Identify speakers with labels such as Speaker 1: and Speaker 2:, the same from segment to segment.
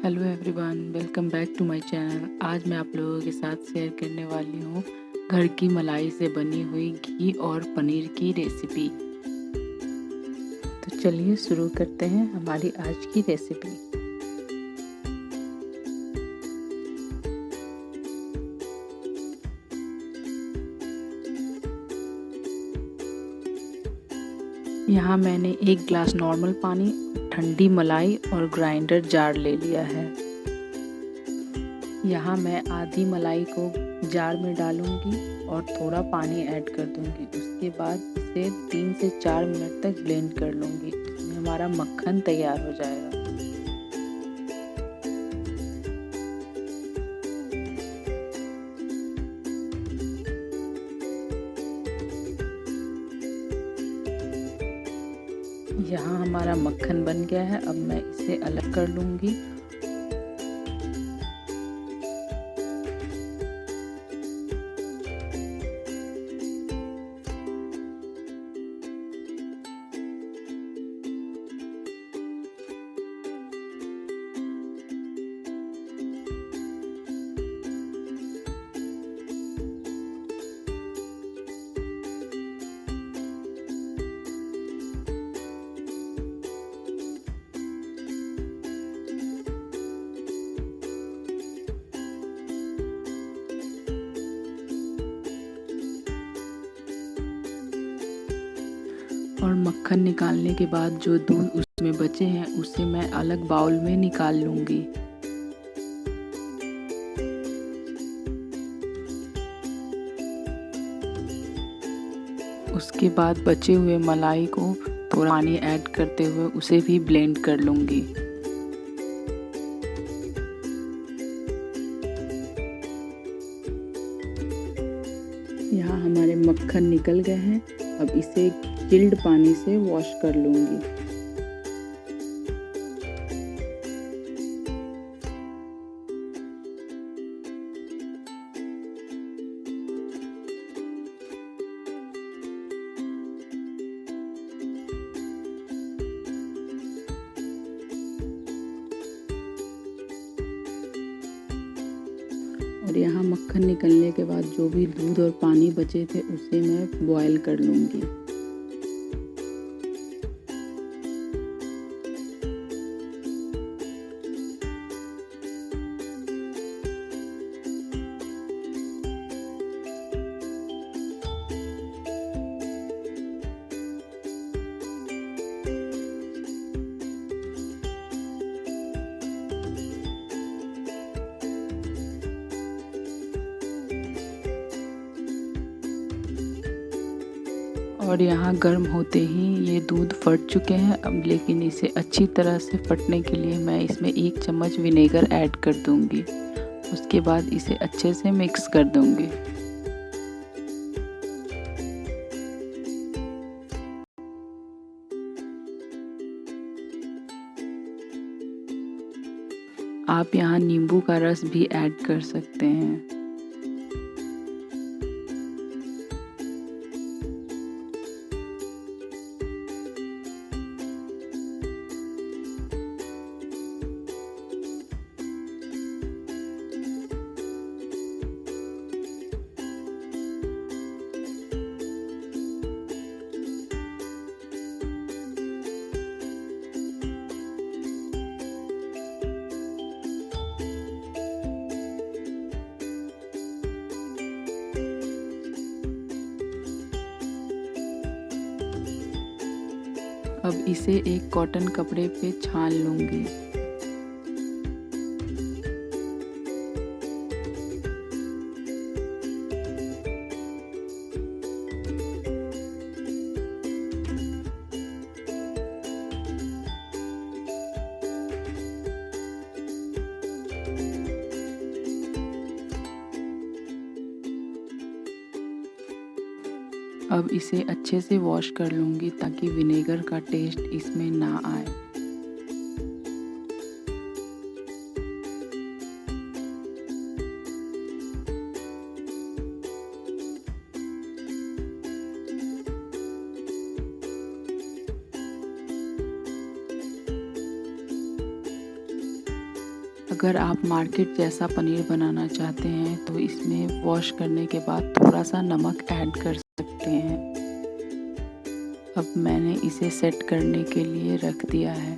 Speaker 1: Hello everyone, welcome back to my channel. आज मैं आप लोगों के साथ शेयर करने वाली हूँ घर की मलाई से बनी हुई घी और पनीर की रेसिपी। तो चलिए शुरू करते हैं हमारी आज की रेसिपी। यहाँ मैंने 1 ग्लास नॉर्मल पानी, ठंडी मलाई और ग्राइंडर जार ले लिया है। यहाँ मैं आधी मलाई को जार में डालूंगी और थोड़ा पानी ऐड कर दूंगी। उसके बाद इसे 3 से 4 मिनट तक ब्लेंड कर लूंगी। इसमें हमारा मक्खन तैयार हो जाएगा। यहाँ हमारा मक्खन बन गया है। अब मैं इसे अलग कर लूंगी। और मक्खन निकालने के बाद जो दूध उसमें बचे हैं उसे मैं अलग बाउल में निकाल लूंगी। उसके बाद बचे हुए मलाई को थोड़ा पानी ऐड करते हुए उसे भी ब्लेंड कर लूंगी। यहाँ हमारे मक्खन निकल गए हैं। अब इसे चिल्ड पानी से वॉश कर लूंगी। और यहाँ मक्खन निकलने के बाद जो भी दूध और पानी बचे थे उसे मैं बॉयल कर लूंगी। और यहाँ गर्म होते ही ये दूध फट चुके हैं। अब लेकिन इसे अच्छी तरह से फटने के लिए मैं इसमें 1 चम्मच विनेगर ऐड कर दूंगी। उसके बाद इसे अच्छे से मिक्स कर दूंगी। आप यहाँ नींबू का रस भी ऐड कर सकते हैं। अब इसे एक कॉटन कपड़े पे छान लूंगी। अब इसे अच्छे से वॉश कर लूँगी ताकि विनेगर का टेस्ट इसमें ना आए। अगर आप मार्केट जैसा पनीर बनाना चाहते हैं तो इसमें वॉश करने के बाद थोड़ा सा नमक ऐड कर सकते हैं। अब मैंने इसे सेट करने के लिए रख दिया है।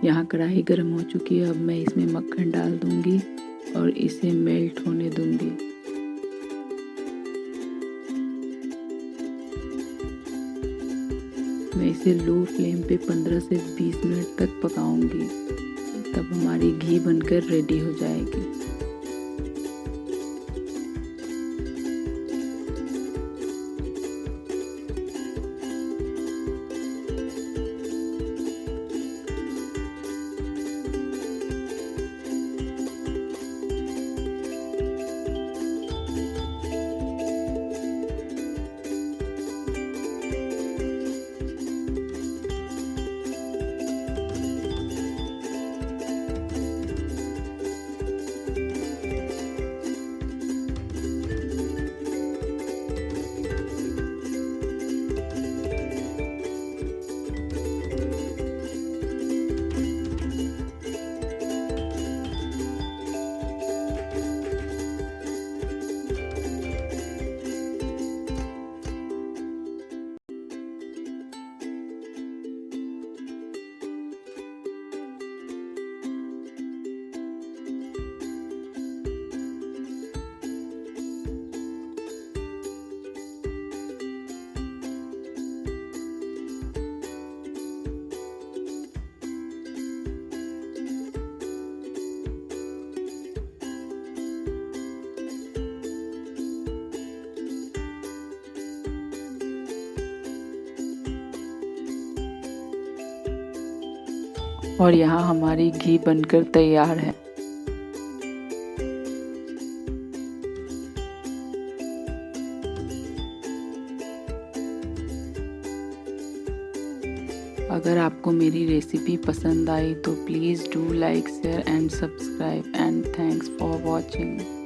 Speaker 1: यहाँ कढ़ाई गर्म हो चुकी है। अब मैं इसमें मक्खन डाल दूंगी और इसे मेल्ट होने दूंगी। मैं इसे लो फ्लेम पे 15 से 20 मिनट तक पकाऊंगी, तब हमारी घी बनकर रेडी हो जाएगी। और यहाँ हमारी घी बनकर तैयार है। अगर आपको मेरी रेसिपी पसंद आई तो please do like, share and subscribe and thanks for watching.